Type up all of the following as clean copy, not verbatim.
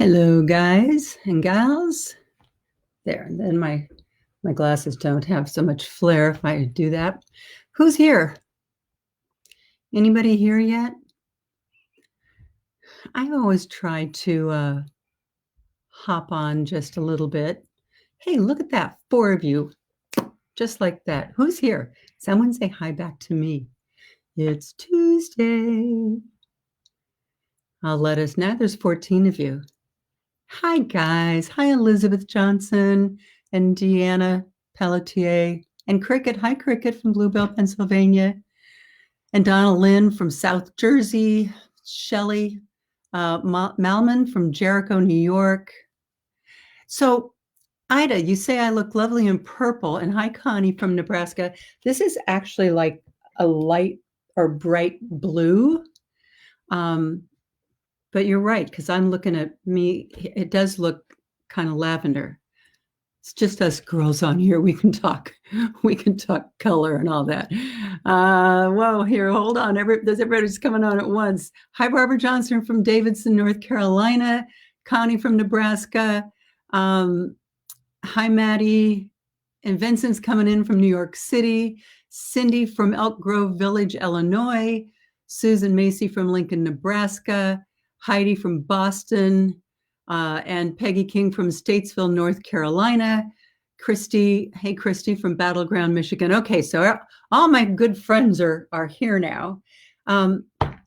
Hello, guys and gals. There, and then my glasses don't have so much flare if I do that. Who's here? Anybody here yet? I always try to hop on just a little bit. Hey, look at that, 4 of you, just like that. Who's here? Someone say hi back to me. It's Tuesday. I'll let us know. There's 14 of you. Hi, guys. Hi, Elizabeth Johnson and Deanna Pelletier and Cricket. Hi, Cricket from Bluebell, Pennsylvania. And Donna Lynn from South Jersey. Shelly Malman from Jericho, New York. So, Ida, you say I look lovely in purple. And hi, Connie from Nebraska. This is actually like a light or bright blue. But you're right, because I'm looking at me. It does look kind of lavender. It's just us girls on here. We can talk. We can talk color and all that. Whoa, here, hold on. Everybody's coming on at once. Hi, Barbara Johnson from Davidson, North Carolina. Connie from Nebraska. Hi, Maddie. And Vincent's coming in from New York City. Cindy from Elk Grove Village, Illinois. Susan Macy from Lincoln, Nebraska. Heidi from Boston, and Peggy King from Statesville, North Carolina. Christy, hey, Christy from Battleground, Michigan. Okay, so all my good friends are here now.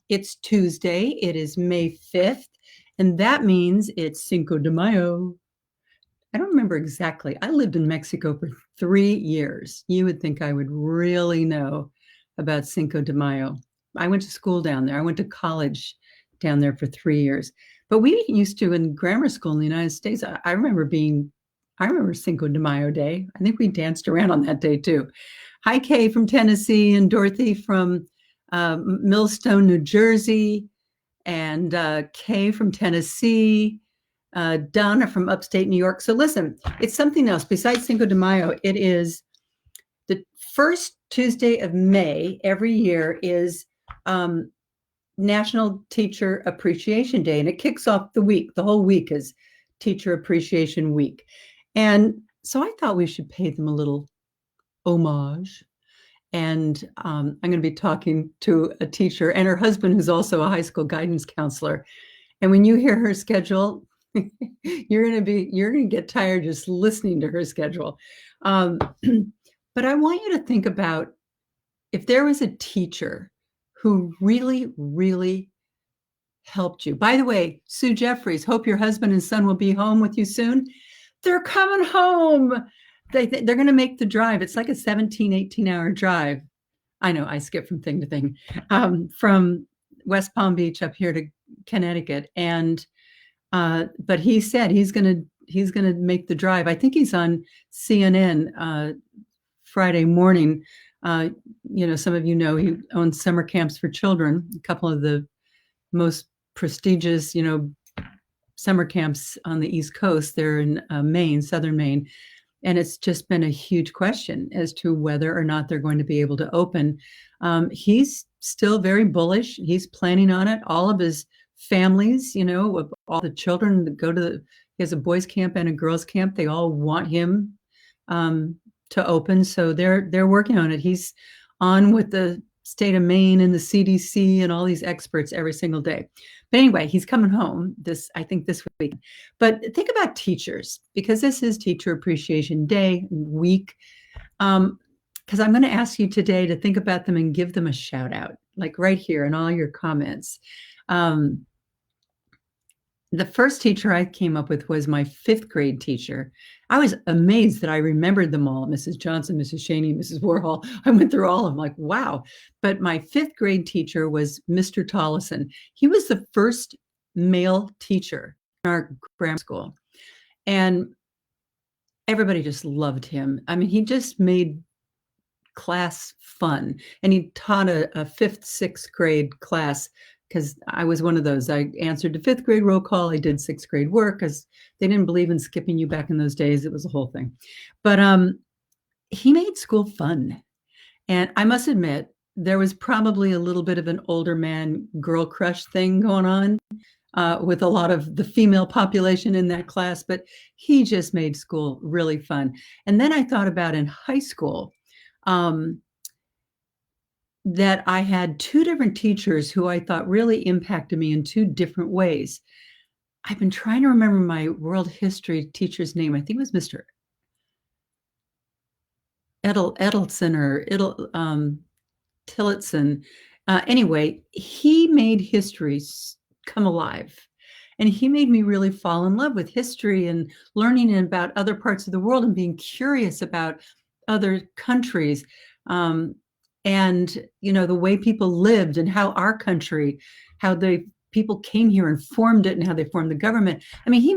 It's Tuesday. It is May 5th, and that means it's Cinco de Mayo. I don't remember exactly. I lived in Mexico for 3 years. You would think I would really know about Cinco de Mayo. I went to school down there. I went to college down there for 3 years. But we used to, in grammar school in the United States, I remember Cinco de Mayo Day. I think we danced around on that day too. Hi, Kay from Tennessee and Dorothy from Millstone, New Jersey, and Kay from Tennessee, Donna from upstate New York. So listen, it's something else. Besides Cinco de Mayo, it is the first Tuesday of May every year is National Teacher Appreciation Day, and it kicks off the week. The whole week is Teacher Appreciation Week. And so I thought we should pay them a little homage. And I'm going to be talking to a teacher and her husband, who's also a high school guidance counselor. And when you hear her schedule, you're going to get tired just listening to her schedule. But I want you to think about if there was a teacher who really, really helped you. By the way, Sue Jeffries, hope your husband and son will be home with you soon. They're coming home. They're going to make the drive. It's like a 17, 18-hour drive. I know, I skip from thing to thing, from West Palm Beach up here to Connecticut. And but he said he's going to make the drive. I think he's on CNN Friday morning. Some of you know he owns summer camps for children, a couple of the most prestigious, summer camps on the East Coast. They're in Maine, southern Maine. And it's just been a huge question as to whether or not they're going to be able to open. He's still very bullish. He's planning on it. All of his families, all the children that he has a boys camp and a girls camp. They all want him to open. So they're working on it. He's on with the state of Maine and the CDC and all these experts every single day. But anyway, he's coming home this week. But think about teachers, because this is Teacher Appreciation Day week. Because I'm going to ask you today to think about them and give them a shout out, like right here in all your comments. The first teacher I came up with was my 5th grade teacher. I was amazed that I remembered them all. Mrs. Johnson, Mrs. Shaney, Mrs. Warhol. I went through all of them like, wow. But my 5th grade teacher was Mr. Tollison. He was the first male teacher in our grammar school. And everybody just loved him. I mean, he just made class fun. And he taught a 5th, 6th grade class, because I was one of those. I answered to 5th grade roll call. I did 6th grade work because they didn't believe in skipping you back in those days. It was a whole thing. But he made school fun. And I must admit, there was probably a little bit of an older man girl crush thing going on with a lot of the female population in that class, but he just made school really fun. And then I thought about in high school that I had two different teachers who I thought really impacted me in two different ways. I've been trying to remember my world history teacher's name. I think it was Mr. Edelson or Tillotson. Anyway, he made history come alive. And he made me really fall in love with history and learning about other parts of the world and being curious about other countries. And, the way people lived and how our country, how the people came here and formed it and how they formed the government. I mean, he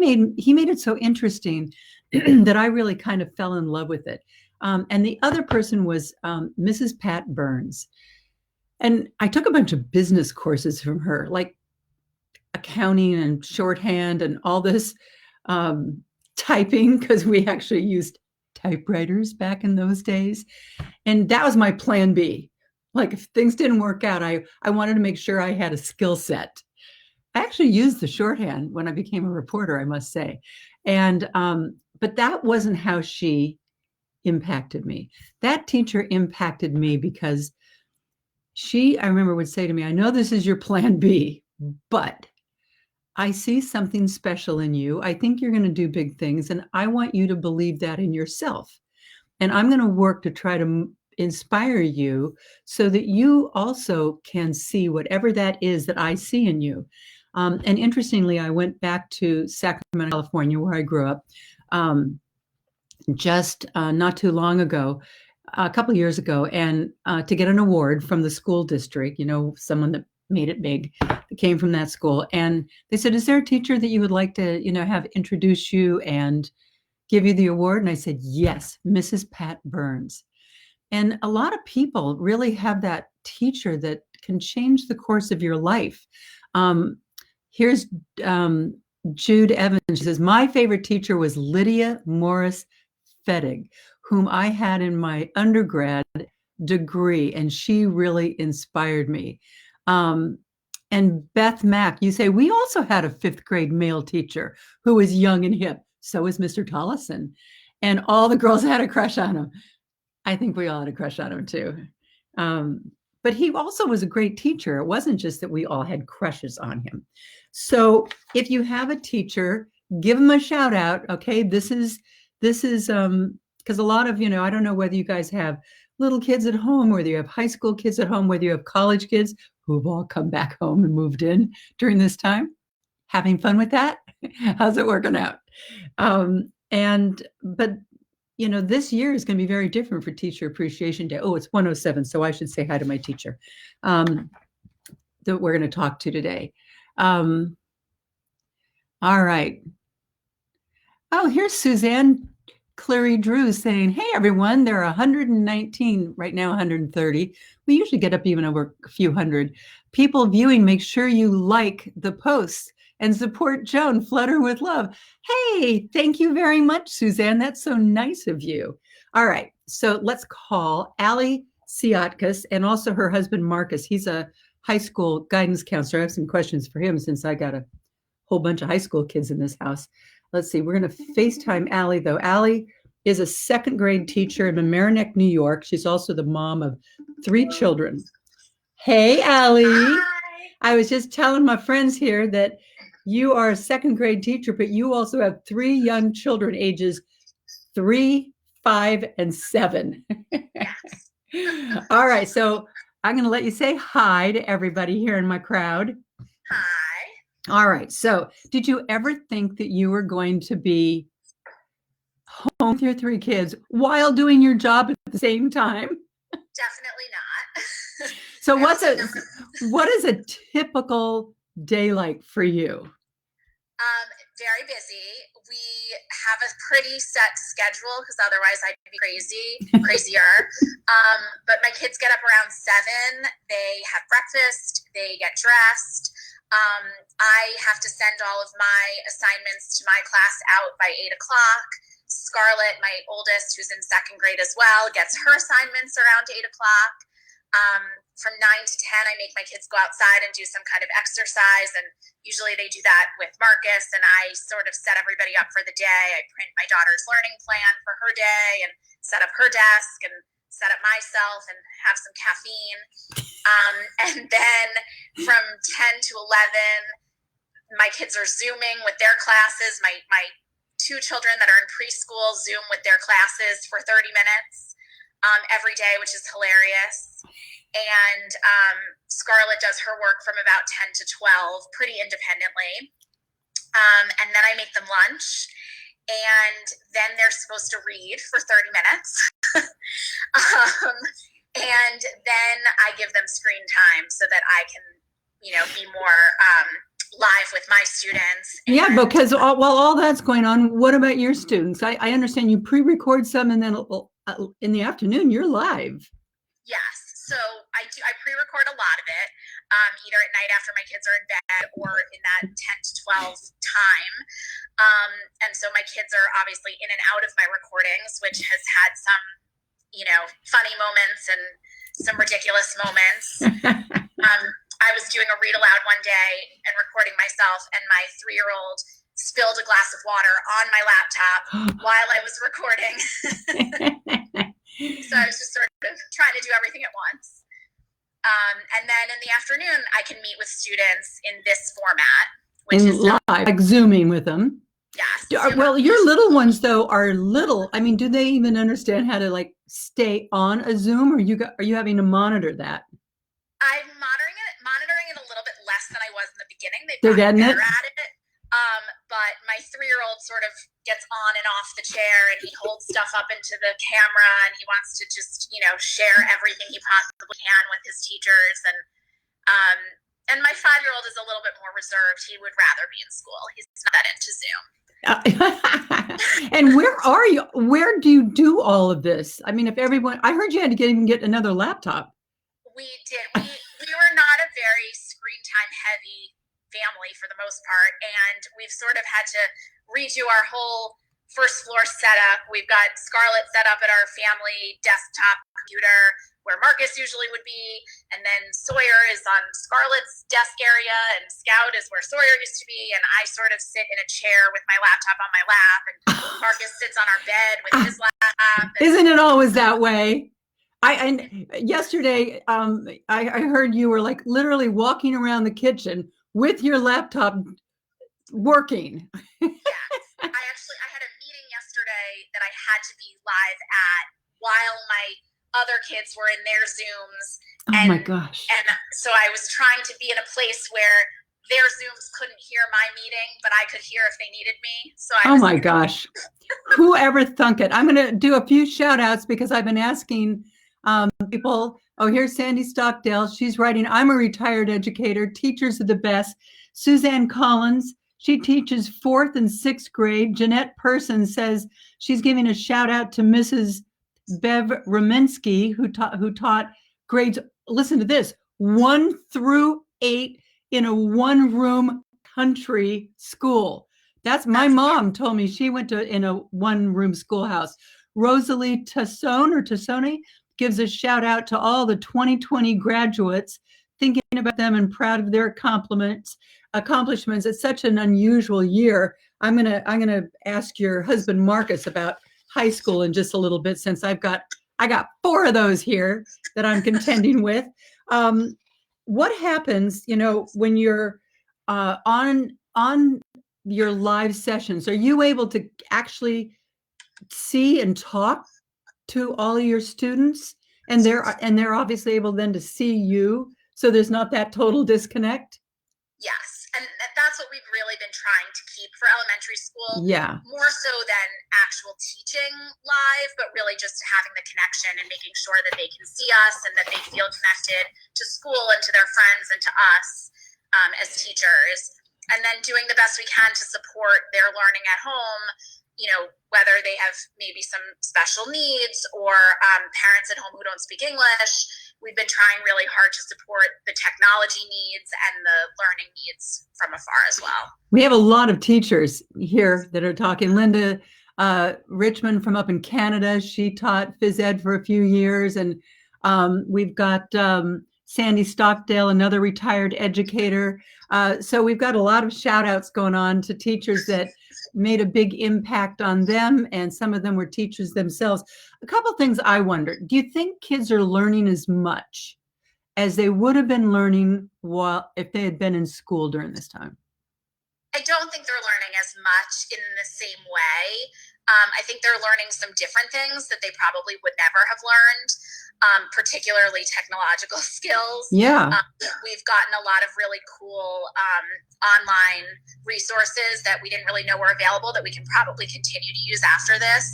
made it so interesting that I really kind of fell in love with it. And the other person was Mrs. Pat Burns. And I took a bunch of business courses from her, like accounting and shorthand and all this typing, because we actually used typewriters back in those days. And that was my plan B. Like if things didn't work out, I wanted to make sure I had a skill set. I actually used the shorthand when I became a reporter, I must say. And but that wasn't how she impacted me. That teacher impacted me because she, I remember, would say to me, I know this is your plan B, but I see something special in you. I think you're going to do big things, and I want you to believe that in yourself. And I'm going to work to try to inspire you so that you also can see whatever that is that I see in you. And interestingly, I went back to Sacramento, California, where I grew up, just not too long ago, a couple of years ago, and to get an award from the school district, someone that made it big, that came from that school. And they said, is there a teacher that you would like to, have introduce you and give you the award? And I said, yes, Mrs. Pat Burns. And a lot of people really have that teacher that can change the course of your life. Here's Jude Evans. She says, my favorite teacher was Lydia Morris Fettig, whom I had in my undergrad degree, and she really inspired me. And Beth Mack, you say, we also had a fifth grade male teacher who was young and hip. So was Mr. Tollison. And all the girls had a crush on him. I think we all had a crush on him too. But he also was a great teacher. It wasn't just that we all had crushes on him. So if you have a teacher, give them a shout out. Okay, this is because a lot of, I don't know whether you guys have little kids at home, whether you have high school kids at home, whether you have college kids who've all come back home and moved in during this time. Having fun with that? How's it working out? But this year is going to be very different for Teacher Appreciation Day. Oh, it's 107, so I should say hi to my teacher that we're going to talk to today. All right. Oh, here's Suzanne Cleary Drew saying, hey, everyone, there are 119, right now 130. We usually get up even over a few hundred people viewing. Make sure you like the posts and support Joan. Flutter with love. Hey, thank you very much, Suzanne. That's so nice of you. All right, so let's call Allie Siotkas and also her husband, Marcus. He's a high school guidance counselor. I have some questions for him since I got a whole bunch of high school kids in this house. Let's see, we're going to FaceTime Allie, though. Allie is a second grade teacher in Mamaroneck, New York. She's also the mom of 3 children. Hey, Allie. Hi. I was just telling my friends here that you are a second grade teacher, but you also have 3 young children, ages 3, 5, and 7. Yes. All right, so I'm going to let you say hi to everybody here in my crowd. Hi. All right. So did you ever think that you were going to be home with your 3 kids while doing your job at the same time? Definitely not. So what is a typical day like for you? Very busy. We have a pretty set schedule because otherwise I'd be crazier. But my kids get up around 7. They have breakfast. They get dressed. I have to send all of my assignments to my class out by 8 o'clock. Scarlett, my oldest, who's in second grade as well, gets her assignments around 8 o'clock. from 9 to 10, I make my kids go outside and do some kind of exercise. And usually they do that with Marcus. And I sort of set everybody up for the day. I print my daughter's learning plan for her day and set up her desk and set up myself and have some caffeine. And then from 10 to 11, my kids are Zooming with their classes. My two children that are in preschool Zoom with their classes for 30 minutes every day, which is hilarious. And Scarlett does her work from about 10 to 12 pretty independently. And then I make them lunch. And then they're supposed to read for 30 minutes. And then I give them screen time so that I can, be more live with my students. Yeah, because while all that's going on, what about your students? I understand you pre-record some, and then in the afternoon you're live. Yes. So I pre-record a lot of it, either at night after my kids are in bed or in that 10 to 12 time. And so my kids are obviously in and out of my recordings, which has had some, funny moments and some ridiculous moments. I was doing a read aloud one day and recording myself, and my 3-year-old spilled a glass of water on my laptop while I was recording. So I was just sort of trying to do everything at once. And then in the afternoon, I can meet with students in this format, which is live, like Zooming with them. Yes. Well, your little ones though are little. I mean, do they even understand how to stay on a Zoom, or are you having to monitor that? I'm monitoring it a little bit less than I was in the beginning. They're getting better at it. But my 3-year-old sort of gets on and off the chair, and he holds stuff up into the camera, and he wants to just, share everything he possibly can with his teachers. And my 5-year-old is a little bit more reserved. He would rather be in school. He's not that into Zoom. And where are you? Where do you do all of this? I mean, I heard you had to even get another laptop. We did. We were not a very screen time heavy family for the most part, and we've sort of had to redo our whole first floor setup. We've got Scarlett set up at our family desktop computer where Marcus usually would be, and then Sawyer is on Scarlett's desk area, and Scout is where Sawyer used to be, and I sort of sit in a chair with my laptop on my lap, and Marcus sits on our bed with his laptop. Isn't it always that way? Yesterday, I heard you were literally walking around the kitchen with your laptop working. Yes. I had a meeting yesterday that I had to be live at while my other kids were in their Zooms. Oh my gosh. And so I was trying to be in a place where their Zooms couldn't hear my meeting, but I could hear if they needed me. Oh my gosh. Whoever thunk it. I'm going to do a few shout outs because I've been asking people. Oh, here's Sandy Stockdale. She's writing, I'm a retired educator. Teachers are the best. Suzanne Collins, she teaches 4th and 6th grade. Jeanette Person says she's giving a shout out to Mrs. Bev Rominsky, who taught grades, listen to this, 1 through 8 in a 1-room country school. That's my mom told me she went in a 1-room schoolhouse. Rosalie Tassone gives a shout out to all the 2020 graduates, thinking about them and proud of their accomplishments. It's such an unusual year. I'm gonna ask your husband Marcus about high school in just a little bit, since I got 4 of those here that I'm contending with. What happens, when you're on your live sessions? Are you able to actually see and talk to all of your students, and they're obviously able then to see you, so there's not that total disconnect? Yes, and that's what we've really been trying to keep for elementary school. Yeah. More so than actual teaching live, but really just having the connection and making sure that they can see us and that they feel connected to school and to their friends and to us as teachers. And then doing the best we can to support their learning at home, whether they have maybe some special needs or parents at home who don't speak English. We've been trying really hard to support the technology needs and the learning needs from afar as well. We have a lot of teachers here that are talking. Linda Richmond from up in Canada, she taught phys ed for a few years. And we've got Sandy Stockdale, another retired educator. So we've got a lot of shout outs going on to teachers that made a big impact on them, and some of them were teachers themselves. A couple things I wonder, do you think kids are learning as much as they would have been learning if they had been in school during this time? I don't think they're learning as much in the same way. I think they're learning some different things that they probably would never have learned, particularly technological skills. Yeah. We've gotten a lot of really cool online resources that we didn't really know were available that we can probably continue to use after this.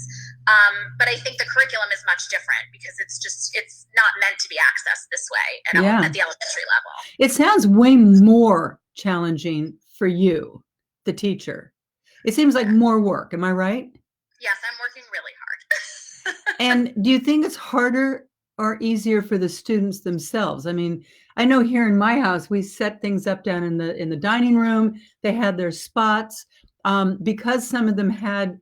But I think the curriculum is much different because it's not meant to be accessed this way at the elementary level. It sounds way more challenging for you, the teacher. It seems like more work. Am I right? Yes, I'm working really hard. And do you think it's harder or easier for the students themselves? I mean, I know here in my house, we set things up down in the dining room. They had their spots. Because some of them had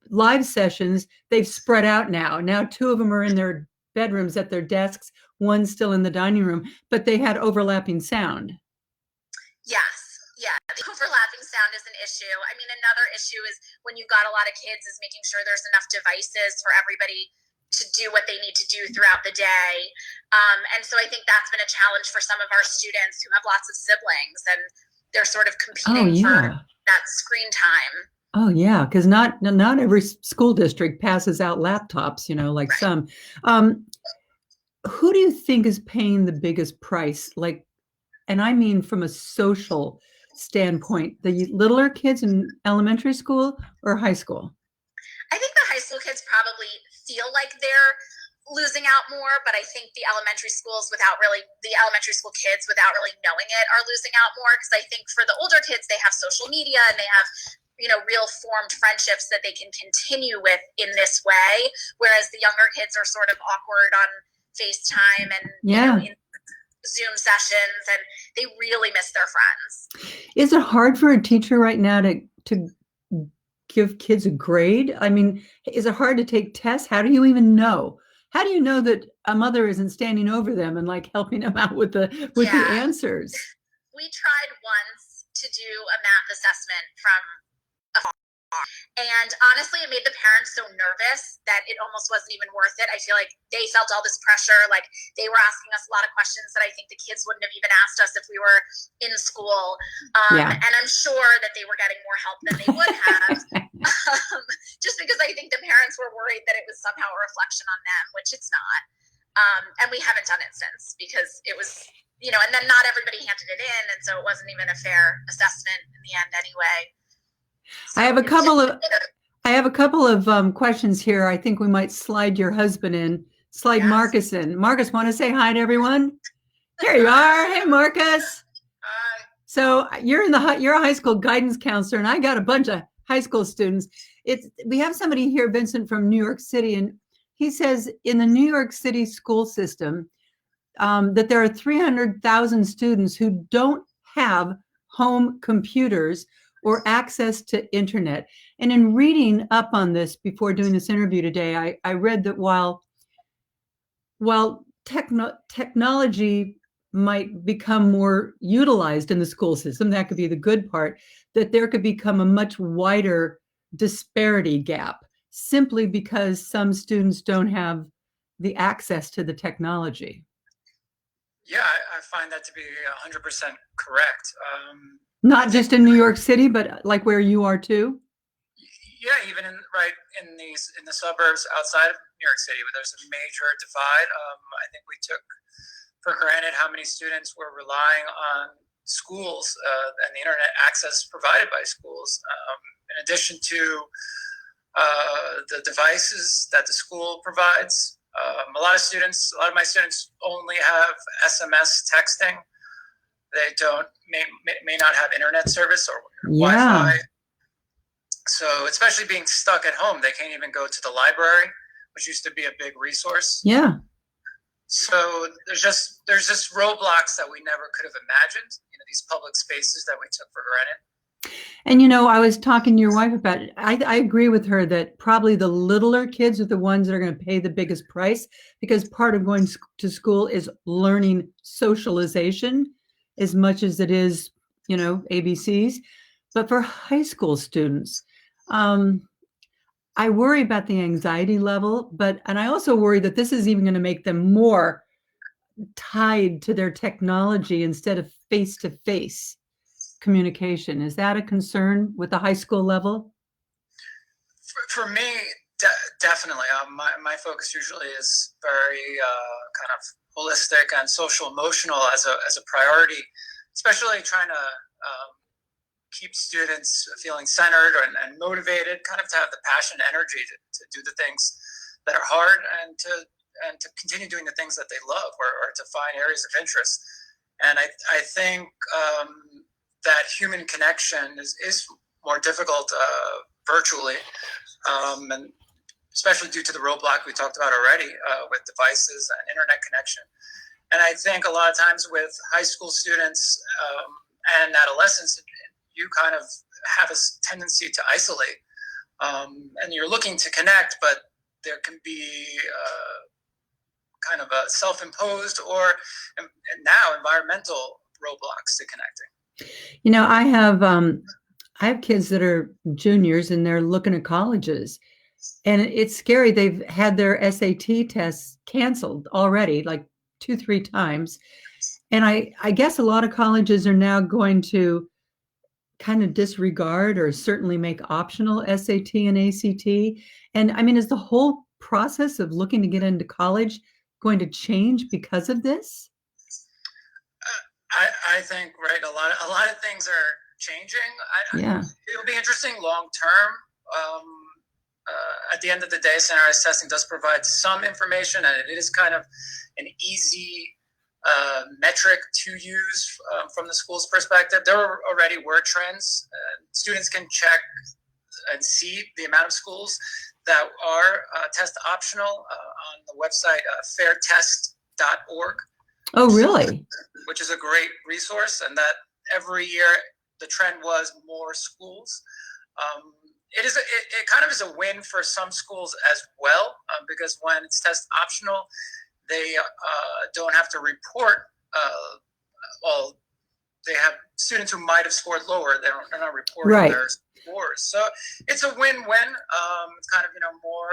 live sessions, they've spread out now. Now 2 of them are in their bedrooms at their desks, one's still in the dining room, but they had overlapping sound. Yes. Yeah, the overlapping sound is an issue. I mean, another issue is when you've got a lot of kids is making sure there's enough devices for everybody to do what they need to do throughout the day. And so I think that's been a challenge for some of our students who have lots of siblings, and they're sort of competing for that screen time. Oh, yeah, because not every school district passes out laptops, like some. Who do you think is paying the biggest price? And I mean from a social standpoint, the littler kids in elementary school or high school? I think the high school kids probably feel like they're losing out more, but I think the elementary school kids without really knowing it are losing out more, because I think for the older kids, they have social media and they have real formed friendships that they can continue with in this way, whereas the younger kids are sort of awkward on FaceTime and in Zoom sessions, and they really miss their friends. Is it hard for a teacher right now to give kids a grade? I mean, is it hard to take tests? How do you even know? How do you know that a mother isn't standing over them and helping them out with the answers? We tried once to do a math assessment from afar, and honestly, it made the parents so nervous that it almost wasn't even worth it. I feel like they felt all this pressure. Like, they were asking us a lot of questions that I think the kids wouldn't have even asked us if we were in school. And I'm sure that they were getting more help than they would have, just because I think the parents were worried that it was somehow a reflection on them, which it's not. And we haven't done it since, because it was, and then not everybody handed it in, and so it wasn't even a fair assessment in the end anyway. So I have a couple of questions here. I think we might slide your husband in. Marcus in. Marcus, want to say hi to everyone? Here you are. Hey, Marcus. Hi. So you're a high school guidance counselor, and I got a bunch of high school students. We have somebody here, Vincent, from New York City, and he says in the New York City school system that there are 300,000 students who don't have home computers or access to internet. And in reading up on this before doing this interview today, I read that while technology might become more utilized in the school system, that could be the good part, that there could become a much wider disparity gap simply because some students don't have the access to the technology. Yeah, I find that to be 100% correct. Not just in New York City, but where you are too? Yeah, even in the suburbs outside of New York City, where there's a major divide. I think we took for granted how many students were relying on schools and the internet access provided by schools, in addition to the devices that the school provides. A lot of my students only have SMS texting. They may not have internet service or Wi-Fi. So especially being stuck at home, they can't even go to the library, which used to be a big resource. Yeah. So there's just roadblocks that we never could have imagined. These public spaces that we took for granted. And I was talking to your wife about it. I agree with her that probably the littler kids are the ones that are going to pay the biggest price, because part of going to school is learning socialization as much as it is, ABCs. But for high school students, I worry about the anxiety level, and I also worry that this is even going to make them more tied to their technology instead of face-to-face communication. Is that a concern with the high school level? For me, definitely. My focus usually is very kind of holistic and social emotional as a priority, especially trying to keep students feeling centered and motivated, kind of to have the passion and energy to do the things that are hard and to continue doing the things that they love, or to find areas of interest. And I think that human connection is more difficult virtually, and especially due to the roadblock we talked about already with devices and internet connection. And I think a lot of times with high school students and adolescents, you kind of have a tendency to isolate, and you're looking to connect, but there can be kind of a self-imposed or now environmental roadblocks to connecting. I have kids that are juniors and they're looking at colleges, and it's scary. They've had their SAT tests canceled already, like 2, 3 times. And I guess a lot of colleges are now going to kind of disregard or certainly make optional SAT and ACT. And I mean, is the whole process of looking to get into college going to change because of this? I think, right, a lot of things are changing. Yeah. It'll be interesting long term. At the end of the day, standardized testing does provide some information, and it is kind of an easy metric to use from the school's perspective. There already were trends. Students can check and see the amount of schools that are test optional on the website fairtest.org. Oh, really? Which is a great resource, and that every year the trend was more schools. It kind of is a win for some schools as well, because when it's test optional, they don't have to report. Well, they have students who might have scored lower. They're not reporting Right. their scores, so it's a win-win. It's kind of more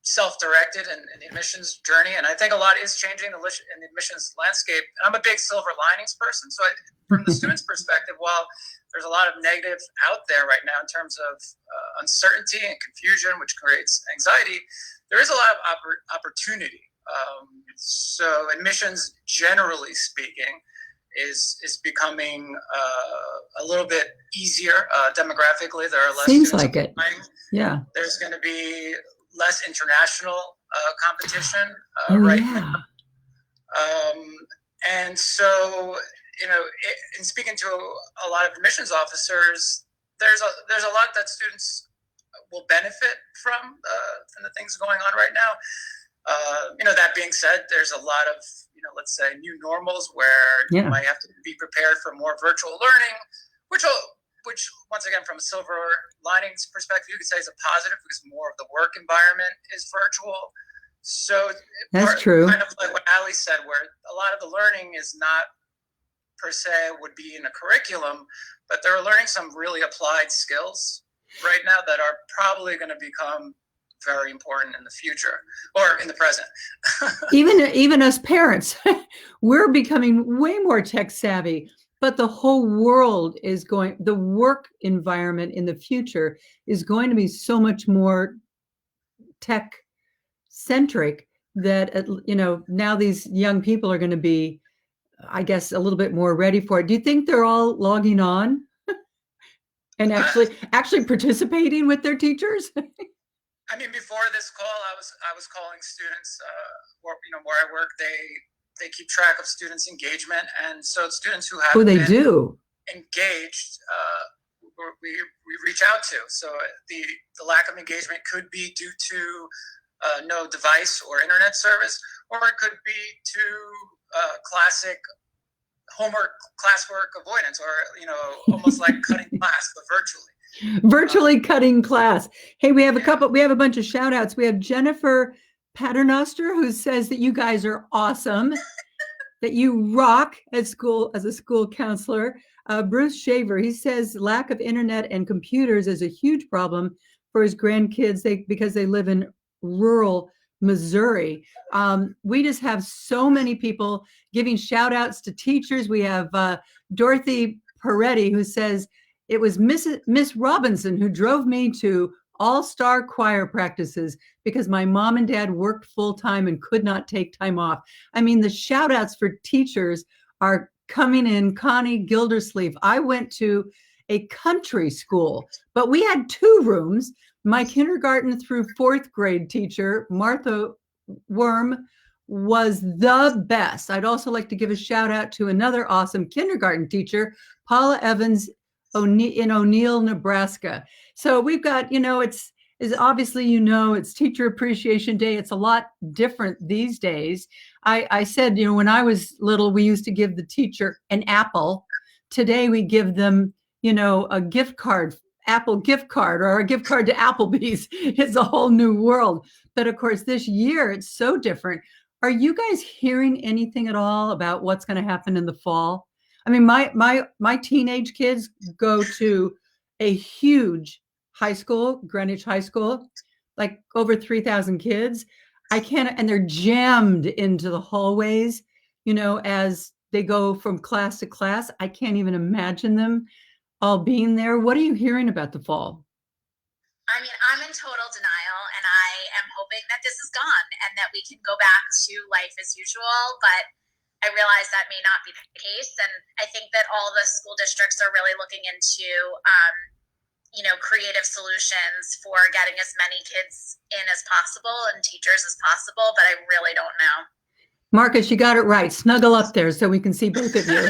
self-directed in the admissions journey, and I think a lot is changing in the admissions landscape. And I'm a big silver linings person, so from the student's perspective, while there's a lot of negative out there right now in terms of uncertainty and confusion, which creates anxiety, there is a lot of opportunity. So admissions, generally speaking, is becoming a little bit easier demographically. There are less Seems students like it. applying. Yeah. There's going to be less international competition Yeah. now. And so, in speaking to a lot of admissions officers, there's a lot that students will benefit from the things going on right now. That being said, there's a lot of, let's say, new normals where you might have to be prepared for more virtual learning, which once again, from a silver linings perspective, you could say is a positive, because more of the work environment is virtual. So that's true. Kind of like what Ali said, where a lot of the learning is not per se would be in a curriculum, but they're learning some really applied skills right now that are probably going to become very important in the future or in the present. even us parents, we're becoming way more tech savvy, but the whole world the work environment in the future is going to be so much more tech centric that, now these young people are going to be, I guess, a little bit more ready for it. Do you think they're all logging on and actually participating with their teachers? I mean, before this call, I was calling students where I work. They keep track of students' engagement, and so students who have do engaged, we reach out to. So the lack of engagement could be due to no device or internet service, or it could be to classic homework, classwork avoidance, or almost like cutting class, but virtually. Virtually cutting class. Hey, we have a bunch of shout outs. We have Jennifer Paternoster, who says that you guys are awesome, that you rock at school as a school counselor. Bruce Shaver, he says lack of internet and computers is a huge problem for his grandkids because they live in rural Missouri. We just have so many people giving shout outs to teachers. We have Dorothy Peretti, who says, it was Miss Robinson who drove me to all-star choir practices because my mom and dad worked full-time and could not take time off. I mean, the shout outs for teachers are coming in. Connie Gildersleeve. I went to a country school, but we had 2 rooms. My kindergarten through 4th grade teacher, Martha Worm, was the best. I'd also like to give a shout out to another awesome kindergarten teacher, Paula Evans in O'Neill, Nebraska. So we've got, it's obviously, it's Teacher Appreciation Day. It's a lot different these days. I said, when I was little, we used to give the teacher an apple. Today we give them, a gift card, Apple gift card, or a gift card to Applebee's. It's a whole new world. But of course, this year it's so different. Are you guys hearing anything at all about what's going to happen in the fall? I mean, my teenage kids go to a huge high school, Greenwich High School, like over 3,000 kids. And they're jammed into the hallways, as they go from class to class. I can't even imagine them all being there. What are you hearing about the fall? I mean, I'm in total denial, and I am hoping that this is gone and that we can go back to life as usual. But I realize that may not be the case. And I think that all the school districts are really looking into, creative solutions for getting as many kids in as possible and teachers as possible. But I really don't know. Marcus, you got it right. Snuggle up there so we can see both of you.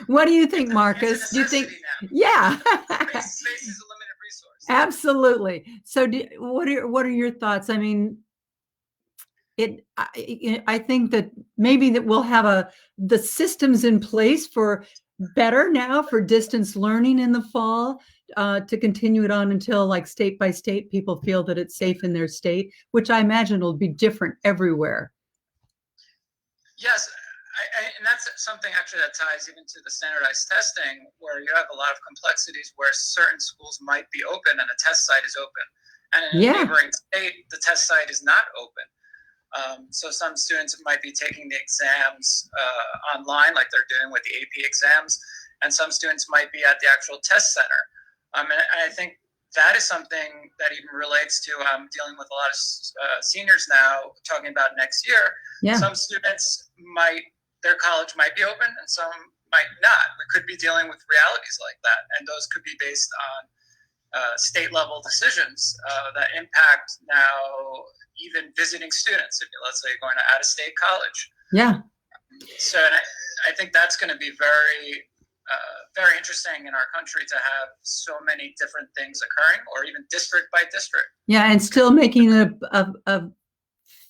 What do you think, Marcus? Do you think? Now. Yeah. Space is a limited resource. Absolutely. So what are your thoughts? I mean, I think that maybe that we'll have the systems in place for distance learning in the fall, to continue it on until, like, state by state, people feel that it's safe in their state, which I imagine will be different everywhere. Yes, and that's something actually that ties even to the standardized testing, where you have a lot of complexities where certain schools might be open and the test site is open, and in a neighboring state, the test site is not open. So some students might be taking the exams online, like they're doing with the AP exams, and some students might be at the actual test center. And I think that is something that even relates to dealing with a lot of seniors now, talking about next year. Yeah. Some students their college might be open and some might not. We could be dealing with realities like that, and those could be based on state level decisions that impact now even visiting students, if let's say you're going to out-of-state college. Yeah. So I think that's going to be very, very interesting in our country, to have so many different things occurring, or even district by district. Yeah, and still making a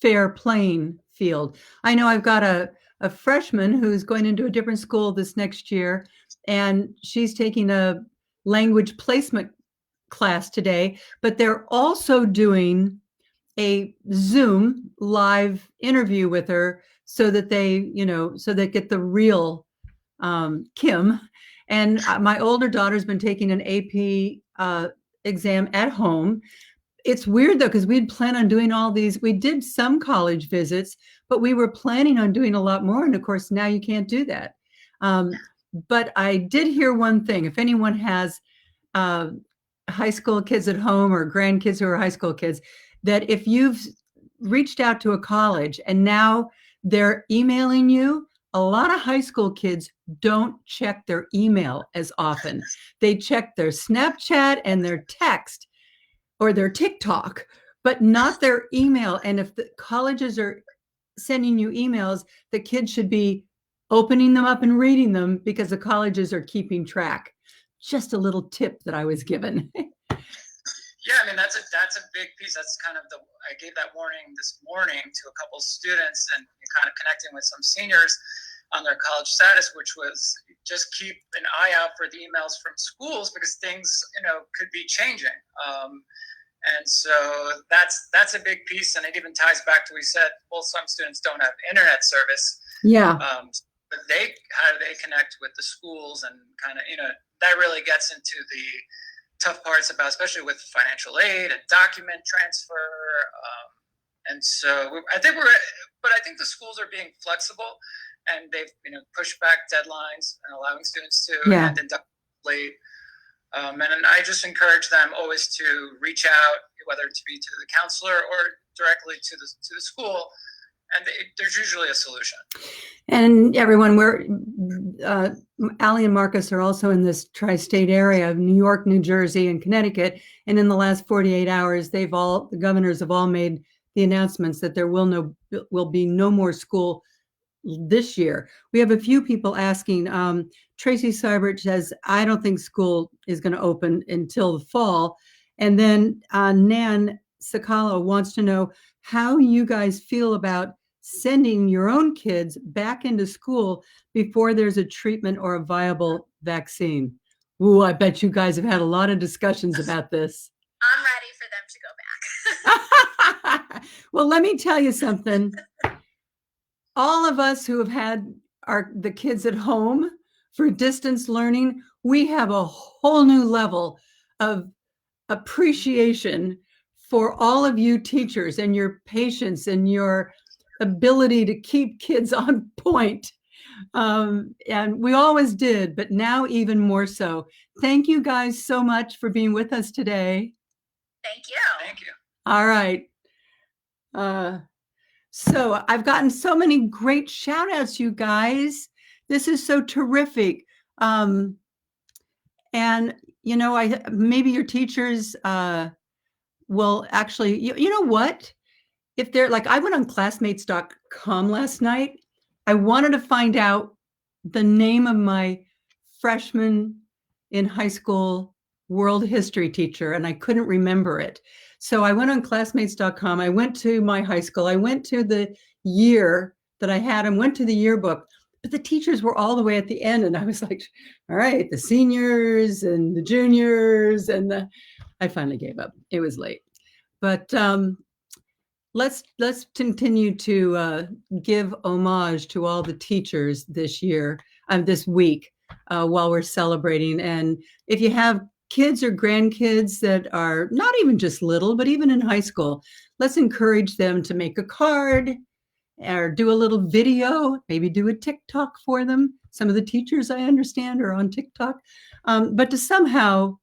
fair playing field. I know I've got a freshman who's going into a different school this next year, and she's taking a language placement class today, but they're also doing a Zoom live interview with her so that they get the real Kim. And my older daughter's been taking an AP exam at home. It's weird though, because we'd planned on doing all these. We did some college visits, but we were planning on doing a lot more. And of course, now you can't do that. But I did hear one thing. If anyone has high school kids at home, or grandkids who are high school kids, that if you've reached out to a college and now they're emailing you, a lot of high school kids don't check their email as often. They check their Snapchat and their text or their TikTok, but not their email. And if the colleges are sending you emails, the kids should be opening them up and reading them, because the colleges are keeping track. Just a little tip that I was given. Yeah, I mean, that's a big piece. That's kind of I gave that warning this morning to a couple students, and kind of connecting with some seniors. on their college status, which was just keep an eye out for the emails from schools because things, could be changing. And so that's a big piece, and it even ties back to, we said, well, some students don't have internet service. Yeah. But how do they connect with the schools, and kind of, that really gets into the tough parts about, especially with financial aid and document transfer. And so I think the schools are being flexible, and they've, pushed back deadlines and allowing students to hand in documents late. And I just encourage them always to reach out, whether to be to the counselor or directly to the school, and there's usually a solution. And everyone, Allie and Marcus are also in this tri-state area of New York, New Jersey, and Connecticut. And in the last 48 hours, the governors have all made the announcements that there will be no more school this year. We have a few people asking. Tracy Seibert says, I don't think school is going to open until the fall. And then Nan Sakala wants to know how you guys feel about sending your own kids back into school before there's a treatment or a viable vaccine. Ooh, I bet you guys have had a lot of discussions about this. I'm ready for them to go back. Well, let me tell you something. All of us who have had the kids at home for distance learning, we have a whole new level of appreciation for all of you teachers and your patience and your ability to keep kids on point. And we always did, but now even more so. Thank you guys so much for being with us today. Thank you. Thank you. All right. So I've gotten so many great shout outs, you guys. This is so terrific. And maybe your teachers will actually, you know what? If they're like, I went on classmates.com last night. I wanted to find out the name of my freshman in high school world history teacher, and I couldn't remember it. So I went on classmates.com. I went to my high school. I went to the year that I had and went to the yearbook, but the teachers were all the way at the end. And I was like, all right, the seniors and the juniors, and I finally gave up. It was late, but let's continue to give homage to all the teachers this week while we're celebrating. And if you have kids or grandkids that are not even just little, but even in high school, let's encourage them to make a card or do a little video, maybe do a TikTok for them. Some of the teachers, I understand, are on TikTok, but to somehow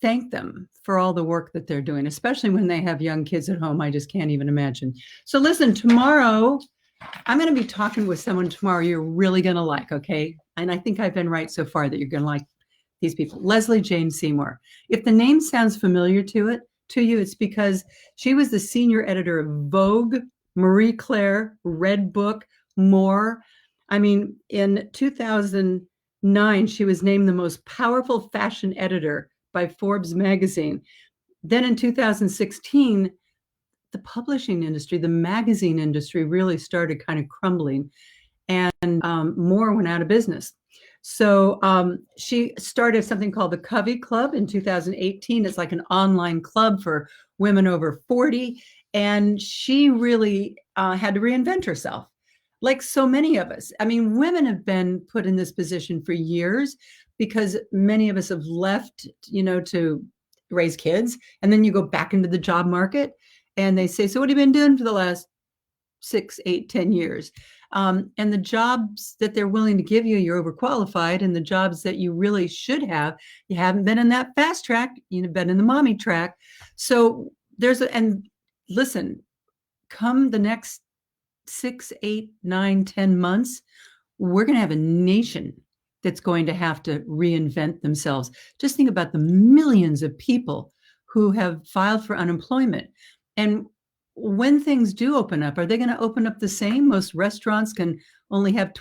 thank them for all the work that they're doing, especially when they have young kids at home. I just can't even imagine. So listen, tomorrow, I'm going to be talking with someone tomorrow you're really going to like, okay? And I think I've been right so far that you're going to like these people. Leslie Jane Seymour. If the name sounds familiar to you, it's because she was the senior editor of Vogue, Marie Claire, Red Book, More. I mean, in 2009, she was named the most powerful fashion editor by Forbes magazine. Then in 2016, the publishing industry, the magazine industry really started kind of crumbling, and More went out of business. So she started something called the Covey Club in 2018. It's like an online club for women over 40. And she really had to reinvent herself, like so many of us. I mean, women have been put in this position for years because many of us have left, to raise kids. And then you go back into the job market and they say, so what have you been doing for the last 6, 8, 10 years? And the jobs that they're willing to give you, you're overqualified. And the jobs that you really should have, you haven't been in that fast track, you've been in the mommy track. So and listen, come the next 6, 8, 9, 10 months, we're going to have a nation that's going to have to reinvent themselves. Just think about the millions of people who have filed for unemployment. And when things do open up, are they going to open up the same? Most restaurants can only have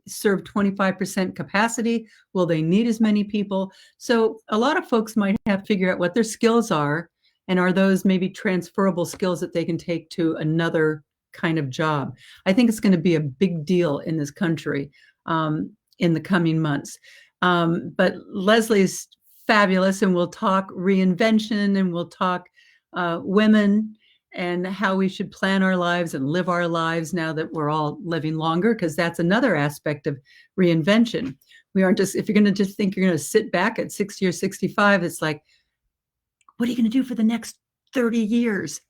serve 25% capacity. Will they need as many people? So a lot of folks might have to figure out what their skills are, and are those maybe transferable skills that they can take to another kind of job. I think it's going to be a big deal in this country in the coming months. But Leslie's fabulous, and we'll talk reinvention, and we'll talk women and how we should plan our lives and live our lives now that we're all living longer, because that's another aspect of reinvention. We aren't just, if you're going to just think you're going to sit back at 60 or 65, it's like, what are you going to do for the next 30 years?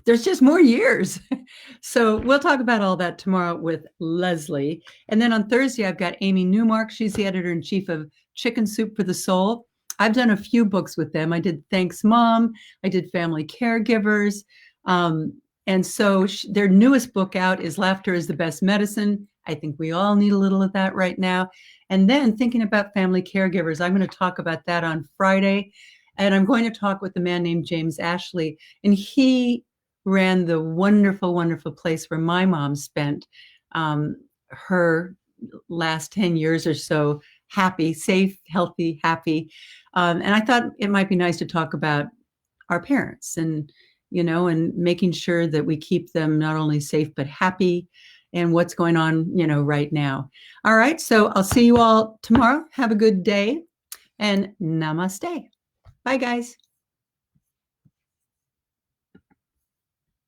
There's just more years. So we'll talk about all that tomorrow with Leslie. And then on Thursday, I've got Amy Newmark. She's the editor-in-chief of Chicken Soup for the Soul. I've done a few books with them. I did Thanks Mom. I did Family Caregivers. And so their newest book out is Laughter is the Best Medicine. I think we all need a little of that right now. And then thinking about family caregivers, I'm going to talk about that on Friday. And I'm going to talk with a man named James Ashley. And he ran the wonderful, wonderful place where my mom spent her last 10 years or so, happy, safe, healthy, happy. And I thought it might be nice to talk about our parents and, you know, and making sure that we keep them not only safe, but happy, and what's going on, you know, right now. All right. So I'll see you all tomorrow. Have a good day, and namaste. Bye, guys.